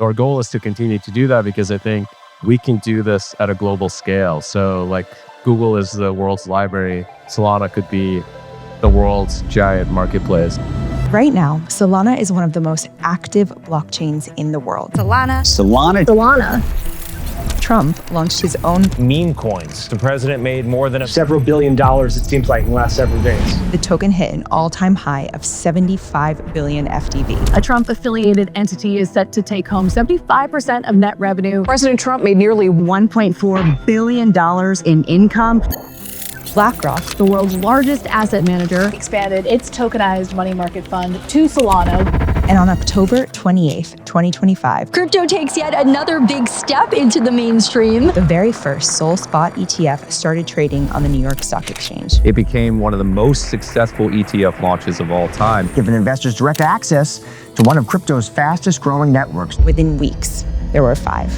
Our goal is to continue to do that because I think we can do this at a global scale. So like Google is the world's library. Solana could be the world's giant marketplace. Right now, Solana is one of the most active blockchains in the world. Solana. Trump launched his own meme coins. The president made more than several $1 billion, it seems like, in the last several days. The token hit an all-time high of 75 billion FDV. A Trump-affiliated entity is set to take home 75% of net revenue. President Trump made nearly $1.4 billion in income. BlackRock, The world's largest asset manager, expanded its tokenized money market fund to Solana. And on October 28th, 2025, crypto takes yet another big step into the mainstream. the very first Sol Spot ETF started trading on the New York Stock Exchange. It became one of the most successful ETF launches of all time. Giving investors direct access to one of crypto's fastest growing networks. Within weeks, there were 5.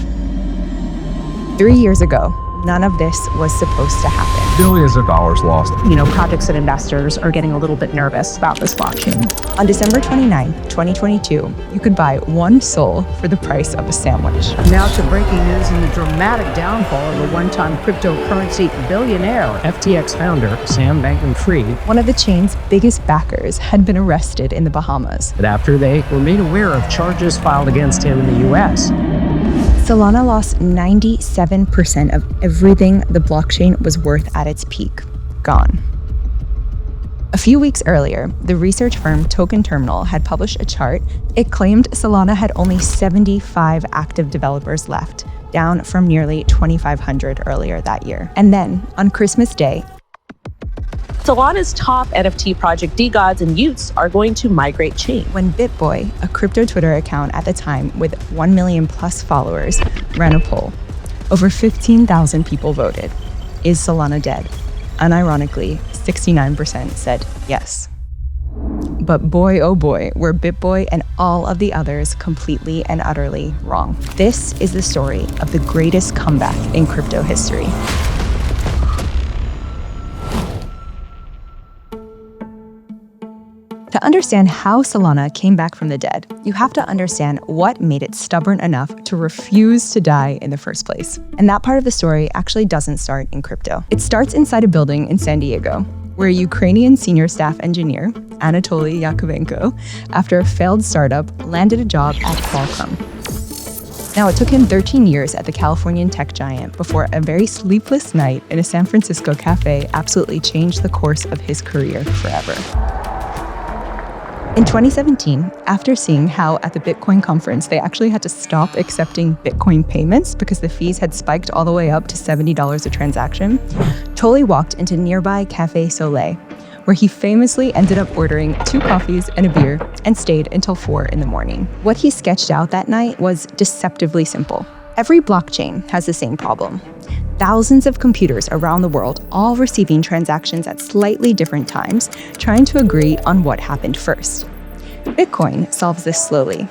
3 years ago, none of this was supposed to happen. Billions of dollars lost. Projects and investors are getting a little bit nervous about this blockchain. On December 29th, 2022, you could buy 1 Sol for the price of a sandwich. Now to breaking news and the dramatic downfall of a one-time cryptocurrency billionaire. FTX founder Sam Bankman-Fried. One of the chain's biggest backers had been arrested in the Bahamas. But after they were made aware of charges filed against him in the U.S. Solana lost 97% of everything the blockchain was worth at its peak. Gone. A few weeks earlier, the research firm Token Terminal had published a chart. It claimed Solana had only 75 active developers left, down from nearly 2,500 earlier that year. And then, on Christmas Day, Solana's top NFT project, DGods and Utes, are going to migrate chain. when BitBoy, a crypto Twitter account at the time with 1 million plus followers, ran a poll. Over 15,000 people voted. Is Solana dead? Unironically, 69% said yes. But boy, oh boy, were BitBoy and all of the others completely and utterly wrong. This is the story of the greatest comeback in crypto history. To understand how Solana came back from the dead, you have to understand what made it stubborn enough to refuse to die in the first place. And that part of the story actually doesn't start in crypto. It starts inside a building in San Diego, where a Ukrainian senior staff engineer, Anatoly Yakovenko, after a failed startup, landed a job at Qualcomm. Now, it took him 13 years at the Californian tech giant before a very sleepless night in a San Francisco cafe absolutely changed the course of his career forever. In 2017, after seeing how at the Bitcoin conference they actually had to stop accepting Bitcoin payments because the fees had spiked all the way up to $70 a transaction, Toly walked into nearby Café Soleil, where he famously ended up ordering 2 coffees and a beer and stayed until 4 in the morning. What he sketched out that night was deceptively simple. Every blockchain has the same problem. Thousands of computers around the world, all receiving transactions at slightly different times, trying to agree on what happened first. Bitcoin solves this slowly.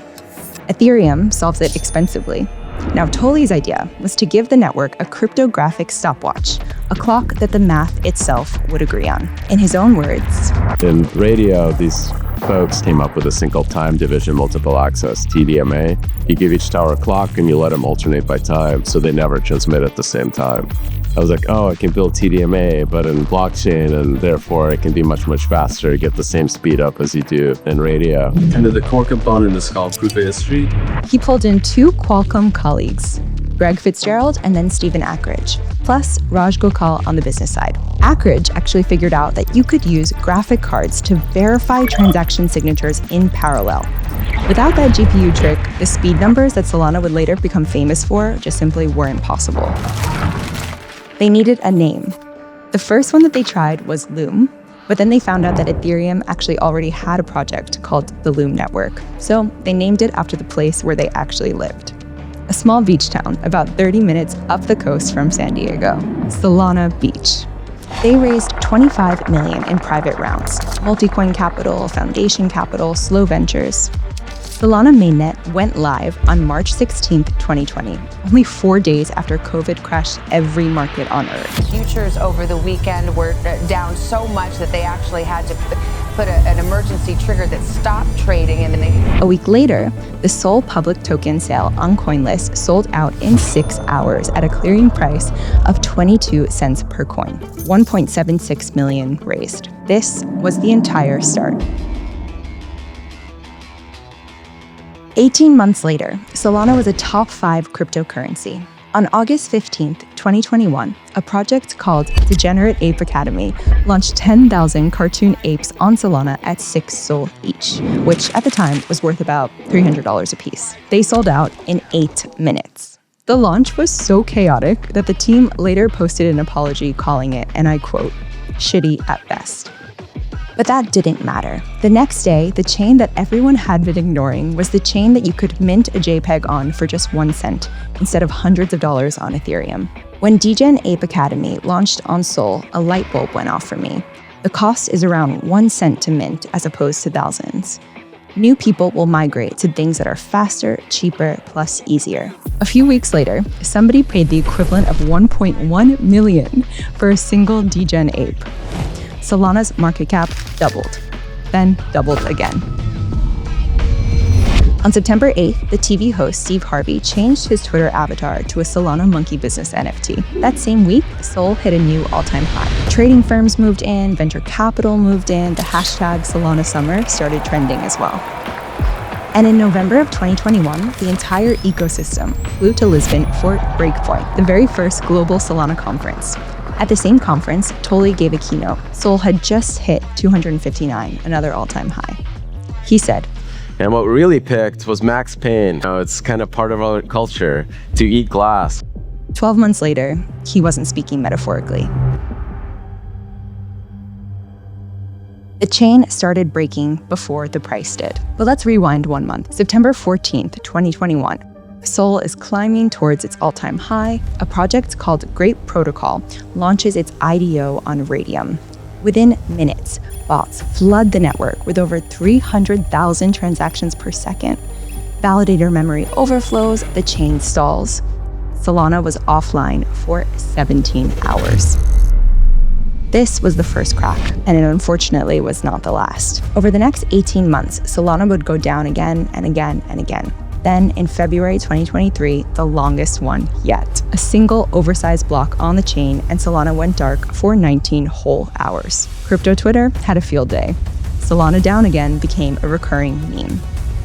Ethereum solves it expensively. Now, Toly's idea was to give the network a cryptographic stopwatch, a clock that the math itself would agree on. In his own words, In radio, these folks came up with a single time division multiple access, TDMA. You give each tower a clock and you let them alternate by time, so they never transmit at the same time. I was like, oh, I can build TDMA, but in blockchain, and therefore it can be much, much faster, get the same speed up as you do in radio. And the core component is called proof of history. he pulled in 2 Qualcomm colleagues, Greg Fitzgerald and then Stephen Ackridge, plus Raj Gokal on the business side. Ackridge actually figured out that you could use graphic cards to verify transaction signatures in parallel. Without that GPU trick, the speed numbers that Solana would later become famous for just simply weren't possible. They needed a name. The first one that they tried was Loom, but then they found out that Ethereum actually already had a project called the Loom Network, so they named it after the place where they actually lived. A small beach town about 30 minutes up the coast from San Diego, Solana Beach. They raised $25 million in private rounds, Multicoin Capital, Foundation Capital, Slow Ventures. Solana mainnet went live on March 16, 2020, only 4 days after COVID crashed every market on Earth. Futures over the weekend were down so much that they actually had to put an emergency trigger that stopped trading and they... A week later, the Sol public token sale on CoinList sold out in 6 hours at a clearing price of 22 cents per coin, 1.76 million raised. This was the entire start. 18 months later, Solana was a top 5 cryptocurrency. On August 15th, 2021, a project called Degenerate Ape Academy launched 10,000 cartoon apes on Solana at 6 SOL each, which at the time was worth about $300 a piece. They sold out in 8 minutes. The launch was so chaotic that the team later posted an apology calling it, and I quote, "shitty at best." But that didn't matter. The next day, the chain that everyone had been ignoring was the chain that you could mint a JPEG on for just 1 cent, instead of hundreds of dollars on Ethereum. When Degen Ape Academy launched on Sol, a light bulb went off for me. The cost is around 1 cent to mint as opposed to thousands. New people will migrate to things that are faster, cheaper, plus easier. A few weeks later, somebody paid the equivalent of 1.1 million for a single Degen Ape. Solana's market cap doubled, then doubled again. On September 8th, the TV host Steve Harvey changed his Twitter avatar to a Solana monkey business NFT. That same week, Sol hit a new all-time high. Trading firms moved in, venture capital moved in, the hashtag Solana Summer started trending as well. And in November of 2021, the entire ecosystem flew to Lisbon for Breakpoint, the very first global Solana conference. At the same conference, Tolly gave a keynote. Sol had just hit 259, another all-time high. He said, and what we really picked was Max Payne. It's kind of part of our culture to eat glass. 12 months later, he wasn't speaking metaphorically. The chain started breaking before the price did. But let's rewind 1 month. September 14th, 2021. Sol is climbing towards its all-time high. A project called Great Protocol launches its IDO on Radium. Within minutes, bots flood the network with over 300,000 transactions per second. Validator memory overflows, the chain stalls. Solana was offline for 17 hours. This was the first crack, and it unfortunately was not the last. Over the next 18 months, Solana would go down again and again and again. Then, in February 2023, the longest one yet. A single oversized block on the chain, and Solana went dark for 19 whole hours. Crypto Twitter had a field day. Solana down again became a recurring meme.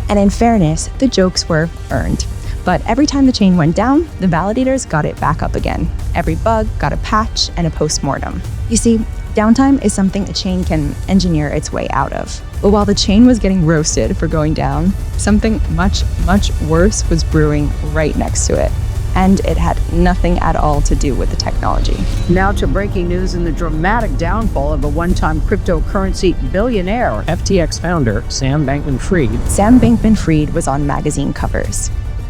And in fairness, the jokes were earned. But every time the chain went down, the validators got it back up again. Every bug got a patch and a post-mortem. You see, downtime is something a chain can engineer its way out of. But while the chain was getting roasted for going down, something much, much worse was brewing right next to it. And it had nothing at all to do with the technology. Now to breaking news and the dramatic downfall of a one-time cryptocurrency billionaire, FTX founder Sam Bankman-Fried. Sam Bankman-Fried was on magazine covers.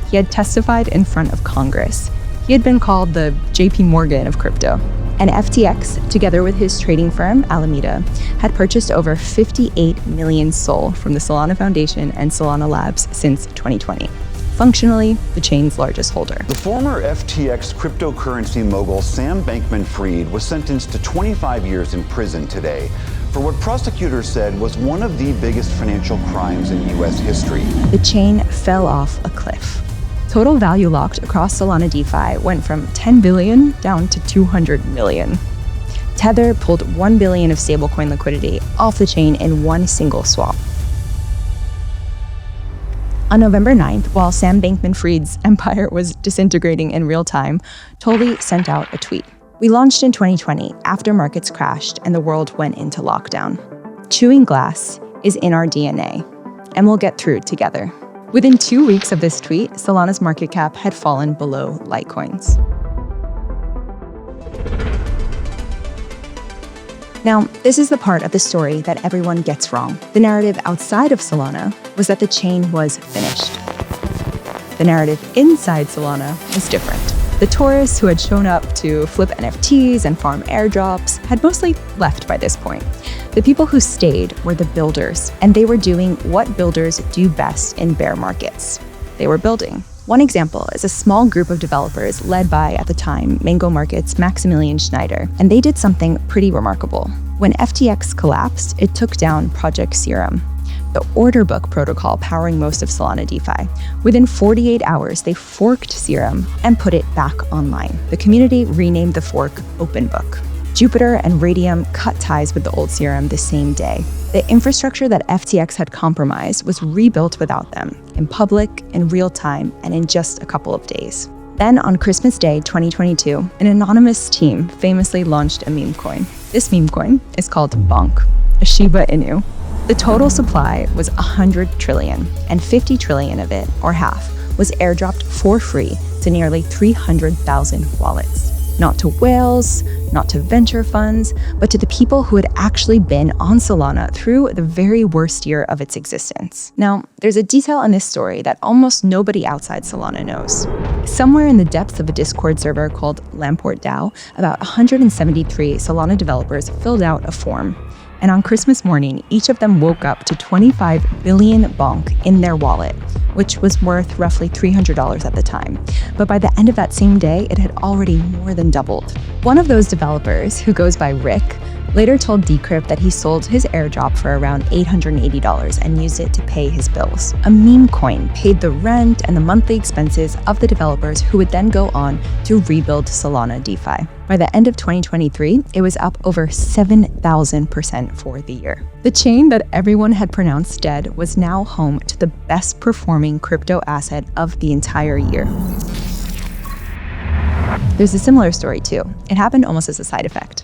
He had testified in front of Congress. He had been called the JP Morgan of crypto. And FTX, together with his trading firm, Alameda, had purchased over 58 million SOL from the Solana Foundation and Solana Labs since 2020. Functionally, the chain's largest holder. The former FTX cryptocurrency mogul Sam Bankman-Fried was sentenced to 25 years in prison today for what prosecutors said was one of the biggest financial crimes in U.S. history. The chain fell off a cliff. Total value locked across Solana DeFi went from 10 billion down to 200 million. Tether pulled 1 billion of stablecoin liquidity off the chain in one single swap. On November 9th, while Sam Bankman-Fried's empire was disintegrating in real time, Tolly sent out a tweet. We launched in 2020 after markets crashed and the world went into lockdown. Chewing glass is in our DNA, and we'll get through together. Within 2 weeks of this tweet, Solana's market cap had fallen below Litecoin's. Now, this is the part of the story that everyone gets wrong. The narrative outside of Solana was that the chain was finished. The narrative inside Solana was different. The tourists who had shown up to flip NFTs and farm airdrops had mostly left by this point. The people who stayed were the builders, and they were doing what builders do best in bear markets. They were building. One example is a small group of developers led by, at the time, Mango Market's Maximilian Schneider, and they did something pretty remarkable. When FTX collapsed, it took down Project Serum, the order book protocol powering most of Solana DeFi. Within 48 hours, they forked Serum and put it back online. The community renamed the fork OpenBook. Jupiter and Radium cut ties with the old Serum the same day. The infrastructure that FTX had compromised was rebuilt without them, in public, in real time, and in just a couple of days. Then on Christmas Day 2022, an anonymous team famously launched a meme coin. This meme coin is called Bonk, a Shiba Inu. The total supply was 100 trillion, and 50 trillion of it, or half, was airdropped for free to nearly 300,000 wallets. Not to whales, not to venture funds, but to the people who had actually been on Solana through the very worst year of its existence. Now, there's a detail in this story that almost nobody outside Solana knows. Somewhere in the depths of a Discord server called Lamport DAO, about 173 Solana developers filled out a form. And on Christmas morning, each of them woke up to 25 billion bonk in their wallet, which was worth roughly $300 at the time. But by the end of that same day, it had already more than doubled. One of those developers, who goes by Rick, later told Decrypt that he sold his airdrop for around $880 and used it to pay his bills. A meme coin paid the rent and the monthly expenses of the developers who would then go on to rebuild Solana DeFi. By the end of 2023, it was up over 7,000% for the year. The chain that everyone had pronounced dead was now home to the best performing crypto asset of the entire year. There's a similar story too. It happened almost as a side effect.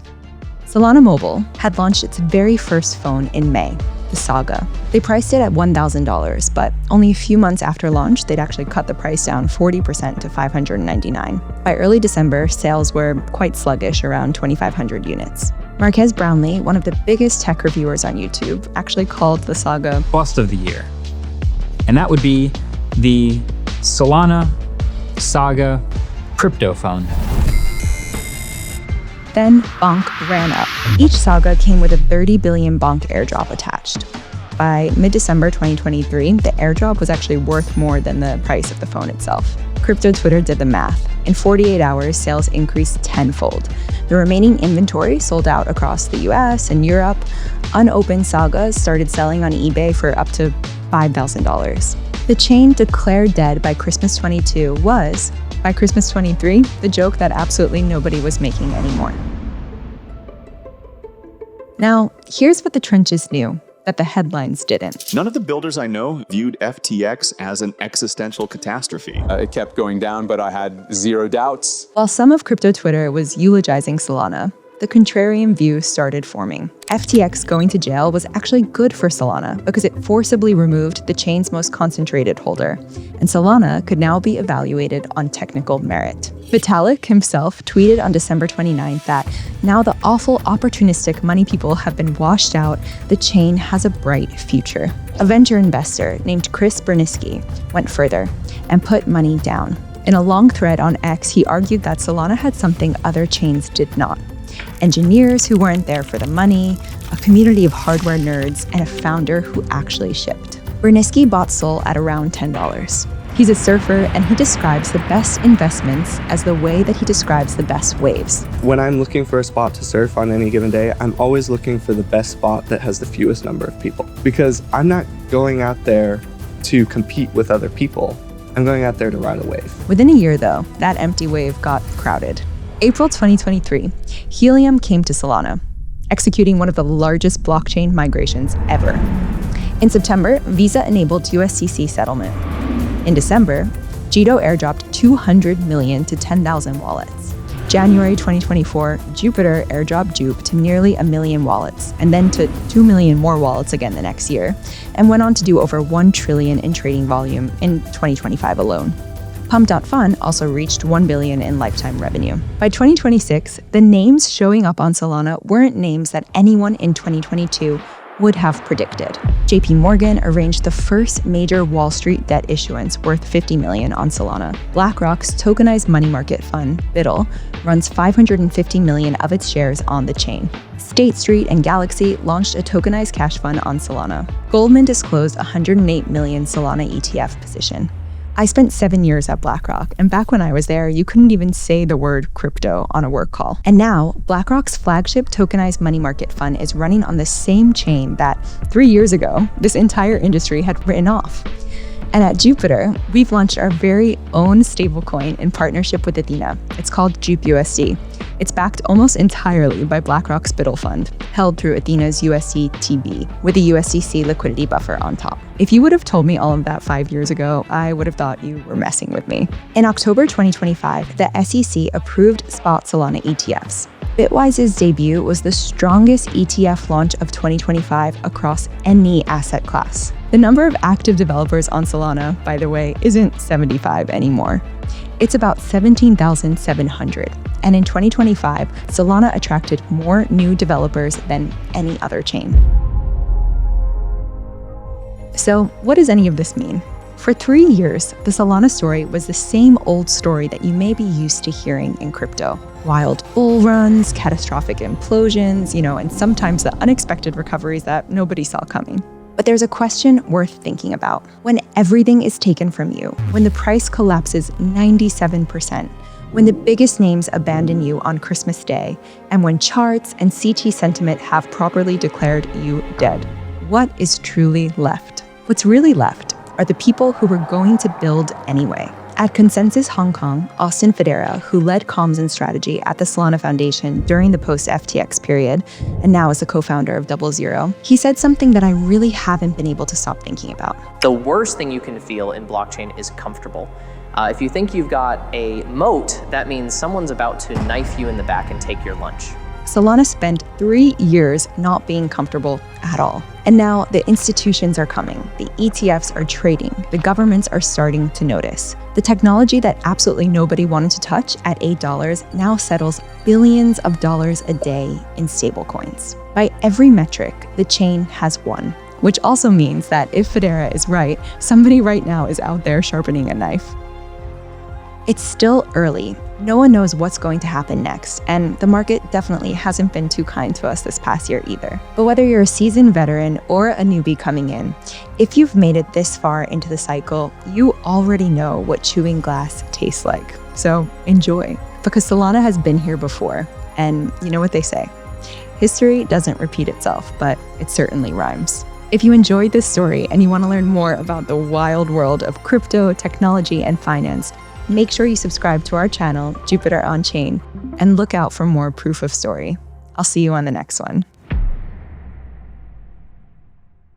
Solana Mobile had launched its very first phone in May, the Saga. They priced it at $1,000, but only a few months after launch, they'd actually cut the price down 40% to $599. By early December, sales were quite sluggish, around 2,500 units. Marques Brownlee, one of the biggest tech reviewers on YouTube, actually called the Saga bust of the year. And that would be the Solana Saga crypto phone. Then Bonk ran up. Each Saga came with a 30 billion Bonk airdrop attached. By mid-December 2023, the airdrop was actually worth more than the price of the phone itself. Crypto Twitter did the math. In 48 hours, sales increased tenfold. The remaining inventory sold out across the US and Europe. Unopened Sagas started selling on eBay for up to $5,000. The chain declared dead by Christmas 22 was, by Christmas 23, the joke that absolutely nobody was making anymore. Now, here's what the trenches knew that the headlines didn't. None of the builders I know viewed FTX as an existential catastrophe. It kept going down, but I had zero doubts. While some of crypto Twitter was eulogizing Solana, the contrarian view started forming. FTX going to jail was actually good for Solana because it forcibly removed the chain's most concentrated holder, and Solana could now be evaluated on technical merit. Vitalik himself tweeted on December 29th that now the awful opportunistic money people have been washed out, the chain has a bright future. A venture investor named Chris Berniski went further and put money down. In a long thread on X, he argued that Solana had something other chains did not. Engineers who weren't there for the money, a community of hardware nerds, and a founder who actually shipped. Berniski bought Sol at around $10. He's a surfer, and he describes the best investments as the way that he describes the best waves. When I'm looking for a spot to surf on any given day, I'm always looking for the best spot that has the fewest number of people. Because I'm not going out there to compete with other people. I'm going out there to ride a wave. Within a year, though, that empty wave got crowded. April 2023, Helium came to Solana, executing one of the largest blockchain migrations ever. In September, Visa enabled USCC settlement. In December, Jito airdropped 200 million to 10,000 wallets. January 2024, Jupiter airdropped Jupe to nearly 1 million wallets, and then to 2 million more wallets again the next year, and went on to do over 1 trillion in trading volume in 2025 alone. Pump.Fun also reached 1 billion in lifetime revenue. By 2026, the names showing up on Solana weren't names that anyone in 2022 would have predicted. JP Morgan arranged the first major Wall Street debt issuance worth $50 million on Solana. BlackRock's tokenized money market fund, BUIDL, runs 550 million of its shares on the chain. State Street and Galaxy launched a tokenized cash fund on Solana. Goldman disclosed 108 million Solana ETF position. I spent 7 years at BlackRock, and back when I was there, you couldn't even say the word crypto on a work call. And now, BlackRock's flagship tokenized money market fund is running on the same chain that 3 years ago, this entire industry had written off. And at Jupiter, we've launched our very own stablecoin in partnership with Athena. It's called JupUSD. It's backed almost entirely by BlackRock's Spittle Fund, held through Athena's USDTB, with a USDC liquidity buffer on top. If you would have told me all of that 5 years ago, I would have thought you were messing with me. In October 2025, the SEC approved spot Solana ETFs. Bitwise's debut was the strongest ETF launch of 2025 across any asset class. The number of active developers on Solana, by the way, isn't 75 anymore. It's about 17,700. And in 2025, Solana attracted more new developers than any other chain. So what does any of this mean? For 3 years, the Solana story was the same old story that you may be used to hearing in crypto. Wild bull runs, catastrophic implosions, and sometimes the unexpected recoveries that nobody saw coming. But there's a question worth thinking about. When everything is taken from you, when the price collapses 97%, when the biggest names abandon you on Christmas Day, and when charts and CT sentiment have properly declared you dead, what is truly left? What's really left are the people who were going to build anyway. At Consensus Hong Kong, Austin Federa, who led comms and strategy at the Solana Foundation during the post-FTX period, and now is the co-founder of DYOR, he said something that I really haven't been able to stop thinking about. The worst thing you can feel in blockchain is comfortable. If you think you've got a moat, that means someone's about to knife you in the back and take your lunch. Solana spent 3 years not being comfortable at all. And now the institutions are coming, the ETFs are trading, the governments are starting to notice. The technology that absolutely nobody wanted to touch at $8 now settles billions of dollars a day in stablecoins. By every metric, the chain has won, which also means that if Federa is right, somebody right now is out there sharpening a knife. It's still early. No one knows what's going to happen next, and the market definitely hasn't been too kind to us this past year either. But whether you're a seasoned veteran or a newbie coming in, if you've made it this far into the cycle, you already know what chewing glass tastes like. So enjoy, because Solana has been here before, and you know what they say, history doesn't repeat itself, but it certainly rhymes. If you enjoyed this story and you want to learn more about the wild world of crypto, technology, and finance, make sure you subscribe to our channel, Jupiter On Chain, and look out for more proof of story. I'll see you on the next one.